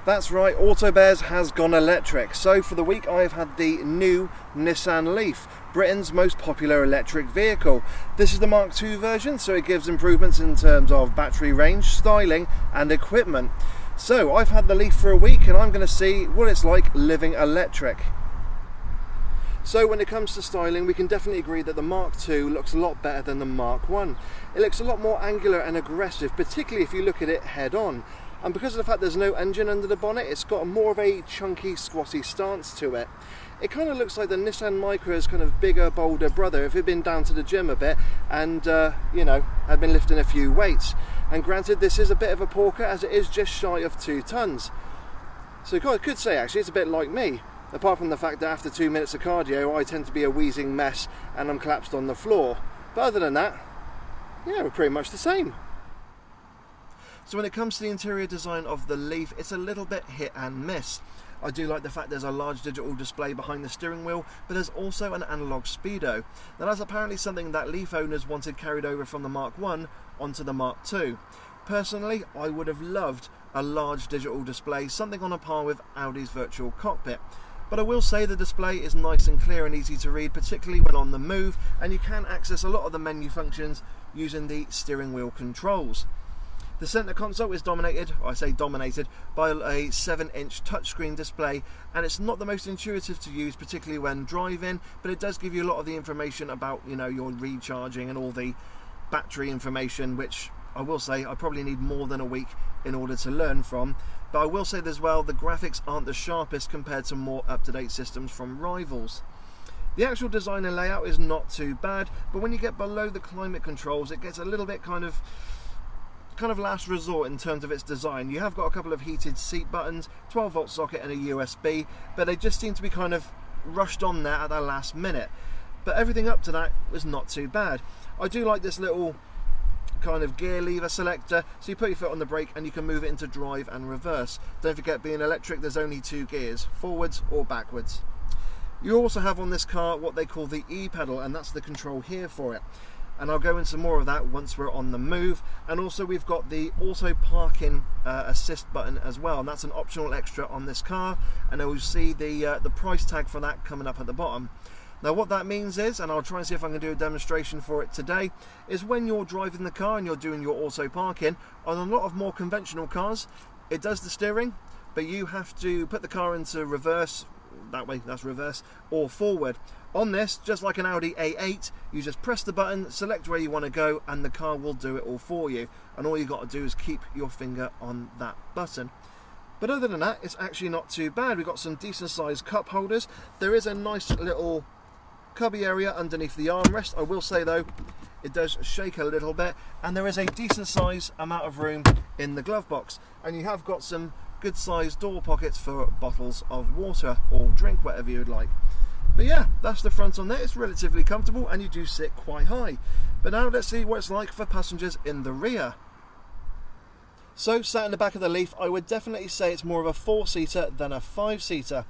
That's right, Autobears has gone electric. So for the week I've had the new Nissan Leaf, Britain's most popular electric vehicle. This is the Mark II version, so it gives improvements in terms of battery range, styling and equipment. So I've had the Leaf for a week and I'm going to see what it's like living electric. So when it comes to styling, we can definitely agree that the Mark II looks a lot better than the Mark I. It looks a lot more angular and aggressive, particularly if you look at it head on. And because of the fact there's no engine under the bonnet, it's got more of a chunky, squatty stance to it. It kind of looks like the Nissan Micra's kind of bigger, bolder brother if it had been down to the gym a bit and, you know, had been lifting a few weights. And granted, this is a bit of a porker as it is just shy of 2 tons. So I could say actually it's a bit like me, apart from the fact that after 2 minutes of cardio I tend to be a wheezing mess and I'm collapsed on the floor. But other than that, yeah, we're pretty much the same. So when it comes to the interior design of the Leaf, it's a little bit hit and miss. I do like the fact there's a large digital display behind the steering wheel, but there's also an analog speedo. Now that's apparently something that Leaf owners wanted carried over from the Mark I onto the Mark II. Personally, I would have loved a large digital display, something on a par with Audi's virtual cockpit. But I will say the display is nice and clear and easy to read, particularly when on the move, and you can access a lot of the menu functions using the steering wheel controls. The centre console is dominated, or I say dominated, by a 7-inch touchscreen display, and it's not the most intuitive to use, particularly when driving, but it does give you a lot of the information about, you know, your recharging and all the battery information, which I will say I probably need more than a week in order to learn from. But I will say as well, the graphics aren't the sharpest compared to more up-to-date systems from rivals. The actual design and layout is not too bad, but when you get below the climate controls, it gets a little bit kind of last resort in terms of its design. You have got a couple of heated seat buttons, 12-volt socket and a USB, but they just seem to be kind of rushed on there at the last minute. But everything up to that was not too bad. I do like this little kind of gear lever selector, so you put your foot on the brake and you can move it into drive and reverse. Don't forget, being electric, there's only 2 gears, forwards or backwards. You also have on this car what they call the E-pedal, and that's the control here for it. And I'll go into more of that once we're on the move. And also we've got the auto parking assist button as well, and that's an optional extra on this car, and you'll see the price tag for that coming up at the bottom. Now what that means is, and I'll try and see if I can do a demonstration for it today, is when you're driving the car and you're doing your auto parking, on a lot of more conventional cars it does the steering, but you have to put the car into reverse, that way, that's reverse, or forward. On this, just like an Audi A8, you just press the button, select where you want to go, and the car will do it all for you. And all you got to do is keep your finger on that button. But other than that, it's actually not too bad. We've got some decent sized cup holders. There is a nice little cubby area underneath the armrest. I will say though, it does shake a little bit, and there is a decent size amount of room in the glove box. And you have got some good sized door pockets for bottles of water or drink, whatever you would like. But yeah, that's the front on there. It's relatively comfortable and you do sit quite high. But now let's see what it's like for passengers in the rear. So sat in the back of the Leaf, I would definitely say it's more of a 4-seater than a 5-seater.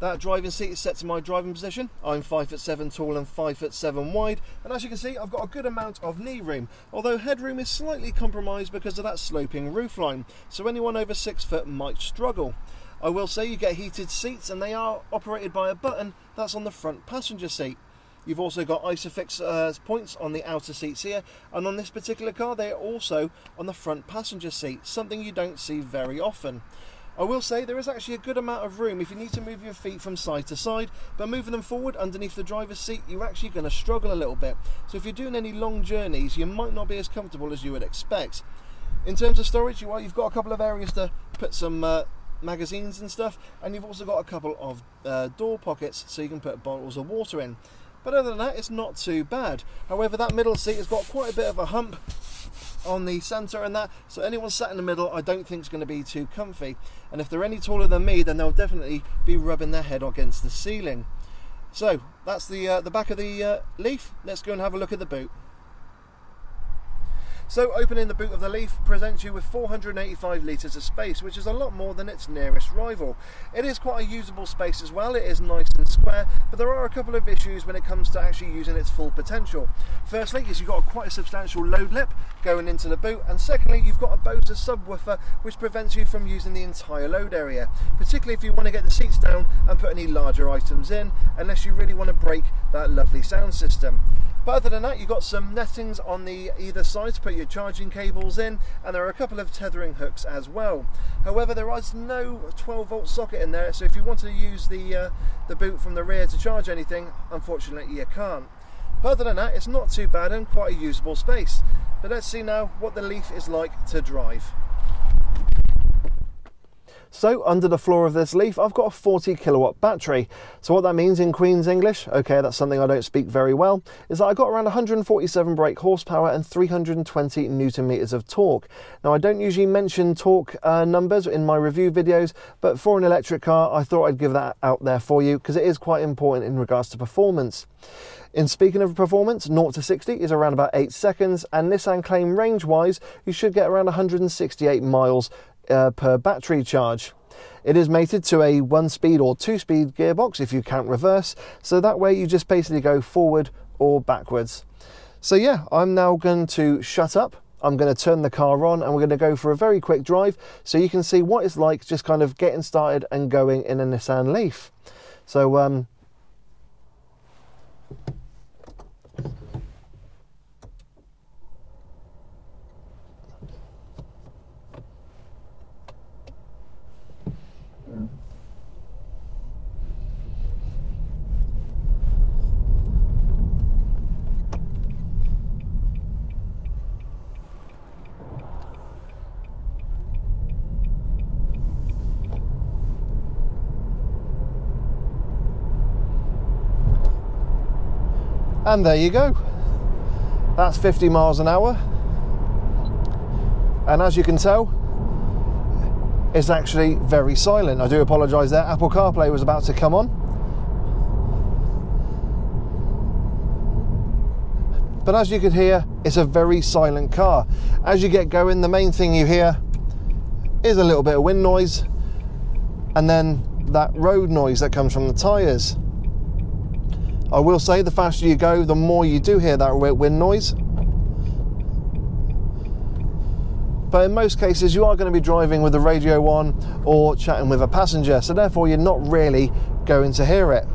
That driving seat is set to my driving position. I'm 5'7" tall and 5'7" wide, and as you can see I've got a good amount of knee room, although headroom is slightly compromised because of that sloping roofline, so anyone over 6 foot might struggle. I will say you get heated seats, and they are operated by a button that's on the front passenger seat. You've also got ISOFIX points on the outer seats here, and on this particular car they are also on the front passenger seat, something you don't see very often. I will say there is actually a good amount of room if you need to move your feet from side to side, but moving them forward underneath the driver's seat, you're actually going to struggle a little bit. So if you're doing any long journeys, you might not be as comfortable as you would expect. In terms of storage, you've got a couple of areas to put some magazines and stuff, and you've also got a couple of door pockets so you can put bottles of water in. But other than that, it's not too bad. However, that middle seat has got quite a bit of a hump on the centre and that, so anyone sat in the middle I don't think is going to be too comfy, and if they're any taller than me then they'll definitely be rubbing their head against the ceiling. So that's the back of the Leaf. Let's go and have a look at the boot. So opening the boot of the Leaf presents you with 485 litres of space, which is a lot more than its nearest rival. It is quite a usable space as well, it is nice and square, but there are a couple of issues when it comes to actually using its full potential. Firstly is you've got quite a substantial load lip going into the boot, and secondly you've got a Bose subwoofer which prevents you from using the entire load area, particularly if you want to get the seats down and put any larger items in, unless you really want to break that lovely sound system. But other than that, you've got some nettings on the either side to put your charging cables in, and there are a couple of tethering hooks as well. However, there is no 12-volt socket in there, so if you want to use the boot from the rear to charge anything, unfortunately you can't. But other than that, it's not too bad and quite a usable space. But let's see now what the Leaf is like to drive. So under the floor of this Leaf, I've got a 40 kilowatt battery. So what that means in Queen's English, okay, that's something I don't speak very well, is that I got around 147 brake horsepower and 320 Newton meters of torque. Now I don't usually mention torque numbers in my review videos, but for an electric car, I thought I'd give that out there for you because it is quite important in regards to performance. In speaking of performance, 0 to 60 is around about 8 seconds, and Nissan claim range-wise, you should get around 168 miles per battery charge. It is mated to a 1-speed or 2-speed gearbox if you count reverse, so that way you just basically go forward or backwards. So yeah, I'm now going to shut up, I'm going to turn the car on, and we're going to go for a very quick drive so you can see what it's like just kind of getting started and going in a Nissan Leaf. So and there you go, that's 50 miles an hour, and as you can tell, it's actually very silent. I do apologise there, Apple CarPlay was about to come on, but as you can hear, it's a very silent car. As you get going, the main thing you hear is a little bit of wind noise, and then that road noise that comes from the tyres. I will say the faster you go, the more you do hear that wind noise. But in most cases, you are going to be driving with the radio on or chatting with a passenger, so therefore you're not really going to hear it.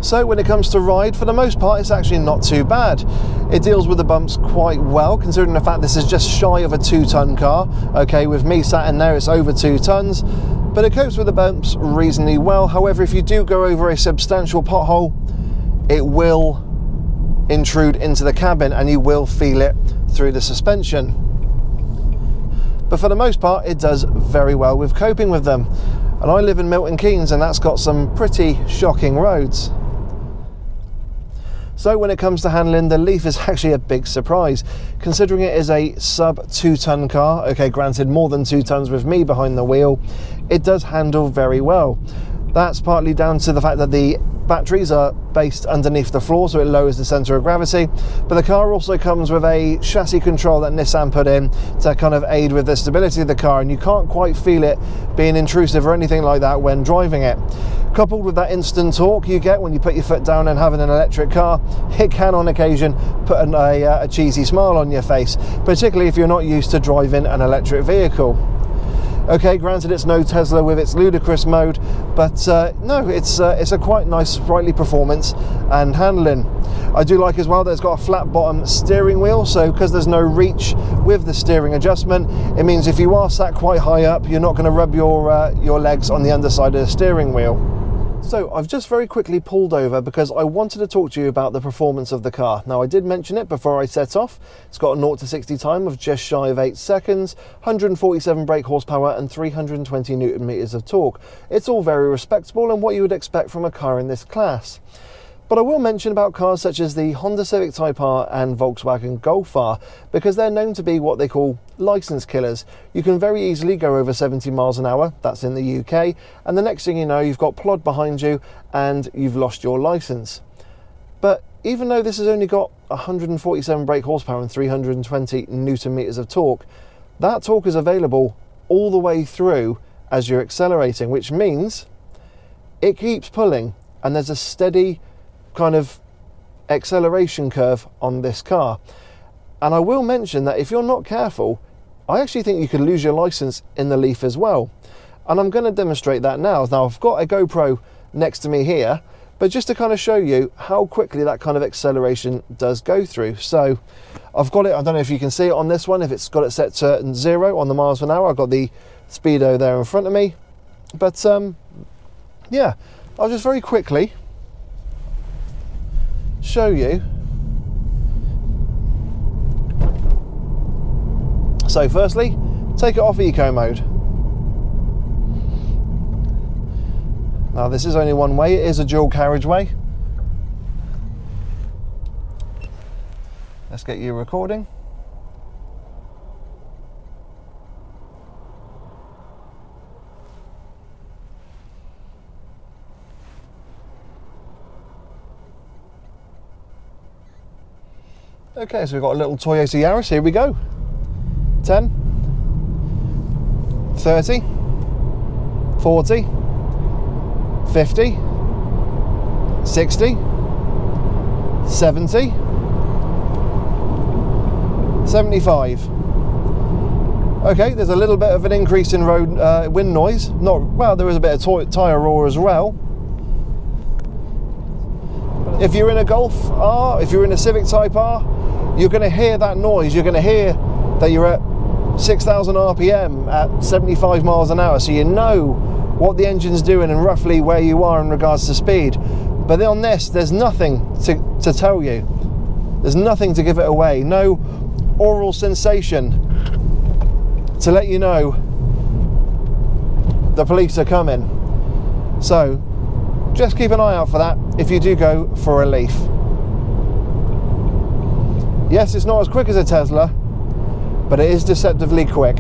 So when it comes to ride, for the most part, it's actually not too bad. It deals with the bumps quite well, considering the fact this is just shy of a 2-ton car. Okay, with me sat in there, it's over 2 tons, but it copes with the bumps reasonably well. However, if you do go over a substantial pothole, it will intrude into the cabin and you will feel it through the suspension. But for the most part, it does very well with coping with them. And I live in Milton Keynes, and that's got some pretty shocking roads. So when it comes to handling, the Leaf is actually a big surprise, considering it is a sub 2-ton car. Okay, granted more than 2 tons with me behind the wheel, it does handle very well. That's partly down to the fact that the batteries are based underneath the floor, so it lowers the centre of gravity, but the car also comes with a chassis control that Nissan put in to kind of aid with the stability of the car, and you can't quite feel it being intrusive or anything like that when driving it. Coupled with that instant torque you get when you put your foot down and having an electric car, it can on occasion put a cheesy smile on your face, particularly if you're not used to driving an electric vehicle. Okay, granted it's no Tesla with its ludicrous mode, but no, it's a quite nice sprightly performance and handling. I do like as well that it's got a flat bottom steering wheel, so because there's no reach with the steering adjustment, it means if you are sat quite high up, you're not going to rub your legs on the underside of the steering wheel. So I've just very quickly pulled over because I wanted to talk to you about the performance of the car. Now I did mention it before I set off. It's got a 0 to 60 time of just shy of 8 seconds, 147 brake horsepower and 320 Newton meters of torque. It's all very respectable and what you would expect from a car in this class. But I will mention about cars such as the Honda Civic Type R and Volkswagen Golf R, because they're known to be what they call license killers. You can very easily go over 70 miles an hour, that's in the UK, and the next thing you know, you've got plod behind you and you've lost your license. But even though this has only got 147 brake horsepower and 320 Newton meters of torque, that torque is available all the way through as you're accelerating, which means it keeps pulling and there's a steady kind of acceleration curve on this car. And I will mention that if you're not careful, I actually think you could lose your license in the Leaf as well. And I'm going to demonstrate that now. Now I've got a GoPro next to me here, but just to kind of show you how quickly that kind of acceleration does go through. So I've got it, I don't know if you can see it on this one, if it's got it set to 0 on the miles per hour. I've got the speedo there in front of me. But yeah, I'll just very quickly show you. So firstly, take it off eco mode. Now this is only one way, it is a dual carriageway. Let's get you recording. Okay, so we've got a little Toyota Yaris, here we go. 10, 30, 40, 50, 60, 70, 75. Okay, there's a little bit of an increase in road wind noise. There is a bit of tyre roar as well. If you're in a Golf R, if you're in a Civic Type R, you're going to hear that noise. You're going to hear that you're at 6,000 RPM at 75 miles an hour, so you know what the engine's doing and roughly where you are in regards to speed. But on this, there's nothing to tell you. There's nothing to give it away. No oral sensation to let you know the police are coming. So just keep an eye out for that if you do go for a Leaf. Yes, it's not as quick as a Tesla, but it is deceptively quick.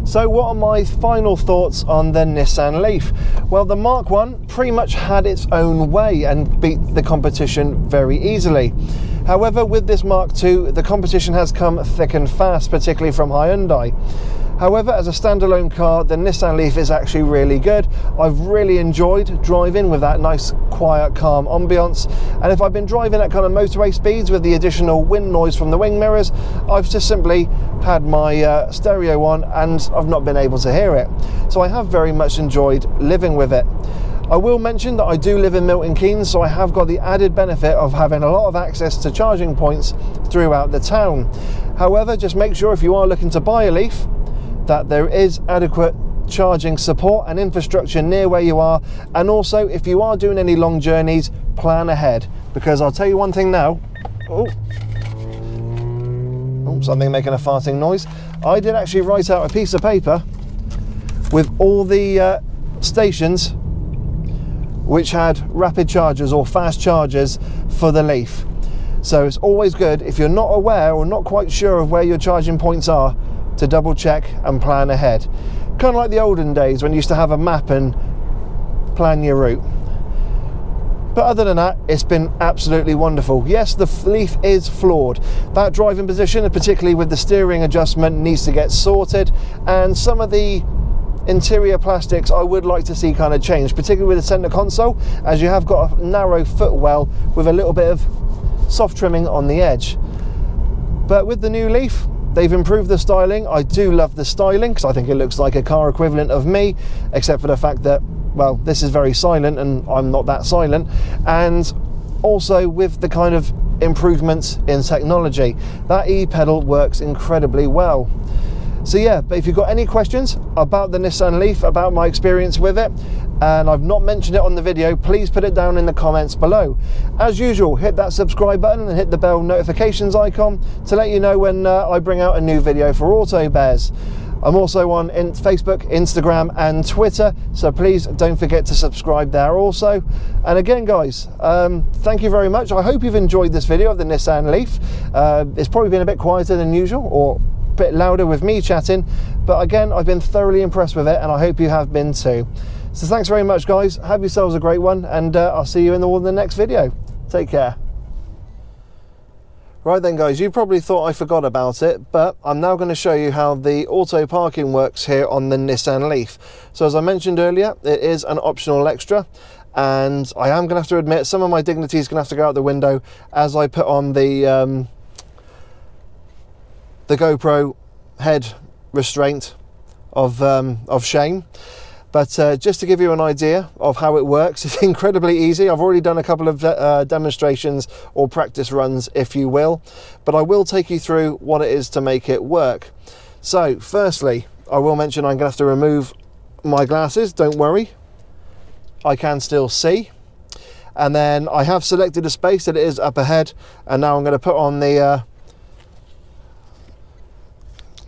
So what are my final thoughts on the Nissan Leaf? Well, the Mark 1 pretty much had its own way and beat the competition very easily. However, with this Mark 2, the competition has come thick and fast, particularly from Hyundai. However, as a standalone car, the Nissan Leaf is actually really good. I've really enjoyed driving with that nice, quiet, calm ambience. And if I've been driving at kind of motorway speeds with the additional wind noise from the wing mirrors, I've just simply had my stereo on and I've not been able to hear it. So I have very much enjoyed living with it. I will mention that I do live in Milton Keynes, so I have got the added benefit of having a lot of access to charging points throughout the town. However, just make sure if you are looking to buy a Leaf, that there is adequate charging support and infrastructure near where you are. And also, if you are doing any long journeys, plan ahead, because I'll tell you one thing now. Oh, something making a farting noise. I did actually write out a piece of paper with all the stations which had rapid chargers or fast chargers for the Leaf. So it's always good, if you're not aware or not quite sure of where your charging points are, to double check and plan ahead. Kind of like the olden days when you used to have a map and plan your route. But other than that, it's been absolutely wonderful. Yes, the Leaf is flawed. That driving position, particularly with the steering adjustment, needs to get sorted, and some of the interior plastics I would like to see kind of changed, particularly with the center console, as you have got a narrow footwell with a little bit of soft trimming on the edge. But with the new Leaf, they've improved the styling. I do love the styling because I think it looks like a car equivalent of me, except for the fact that, well, this is very silent and I'm not that silent. And also with the kind of improvements in technology, that e-pedal works incredibly well. So yeah, but if you've got any questions about the Nissan Leaf, about my experience with it, and I've not mentioned it on the video, please put it down in the comments below. As usual, hit that subscribe button and hit the bell notifications icon to let you know when I bring out a new video for Auto Bears. I'm also on Facebook, Instagram and Twitter, so please don't forget to subscribe there also. And again guys, thank you very much. I hope you've enjoyed this video of the Nissan Leaf. It's probably been a bit quieter than usual, or bit louder with me chatting, but again, I've been thoroughly impressed with it, and I hope you have been too. So thanks very much, guys. Have yourselves a great one, and I'll see you in the next video. Take care. Right then, guys, you probably thought I forgot about it, but I'm now going to show you how the auto parking works here on the Nissan Leaf. So as I mentioned earlier, it is an optional extra, and I am going to have to admit some of my dignity is going to have to go out the window as I put on the GoPro head restraint of shame. But just to give you an idea of how it works, it's incredibly easy. I've already done a couple of demonstrations or practice runs, if you will, but I will take you through what it is to make it work. So firstly, I will mention I'm going to have to remove my glasses. Don't worry, I can still see. And then I have selected a space that it is up ahead, and now I'm going to put on the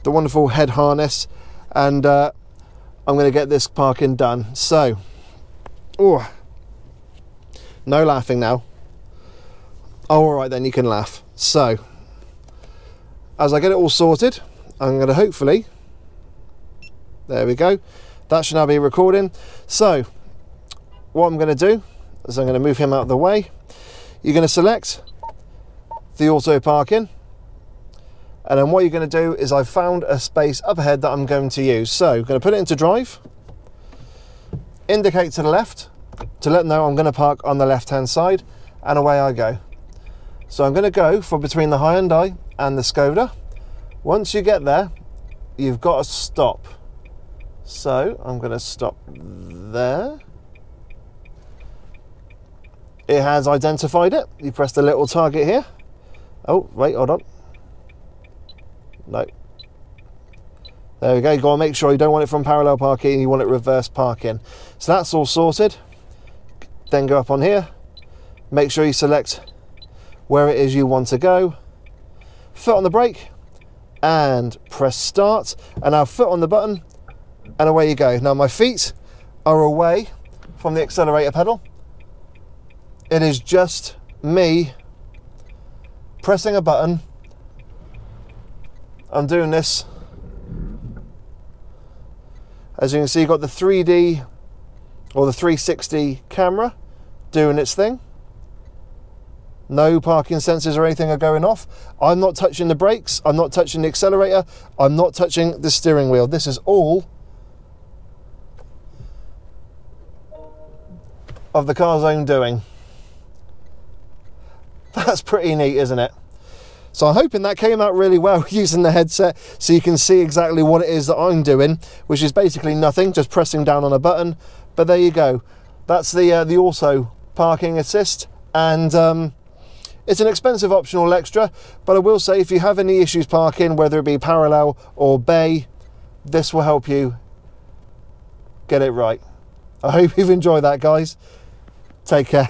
wonderful head harness, and I'm going to get this parking done. So, oh, no laughing now. Oh, all right then, you can laugh. So, as I get it all sorted, I'm going to hopefully, there we go, that should now be recording. So, what I'm going to do is I'm going to move him out of the way. You're going to select the auto parking. And then what you're going to do is I've found a space up ahead that I'm going to use. So I'm going to put it into drive, indicate to the left to let them know I'm going to park on the left hand side, and away I go. So I'm going to go for between the Hyundai and the Skoda. Once you get there, you've got to stop. So I'm going to stop there. It has identified it. You press the little target here. Oh, wait, hold on. No. There we go. You got to make sure you don't want it from parallel parking, you want it reverse parking. So that's all sorted. Then go up on here. Make sure you select where it is you want to go. Foot on the brake and press start. And now foot on the button and away you go. Now my feet are away from the accelerator pedal. It is just me pressing a button. I'm doing this. As you can see, you've got the 3D or the 360 camera doing its thing. No parking sensors or anything are going off. I'm not touching the brakes. I'm not touching the accelerator. I'm not touching the steering wheel. This is all of the car's own doing. That's pretty neat, isn't it? So I'm hoping that came out really well using the headset, so you can see exactly what it is that I'm doing, which is basically nothing, just pressing down on a button. But there you go. That's the auto parking assist, and it's an expensive optional extra, but I will say if you have any issues parking, whether it be parallel or bay, this will help you get it right. I hope you've enjoyed that, guys. Take care.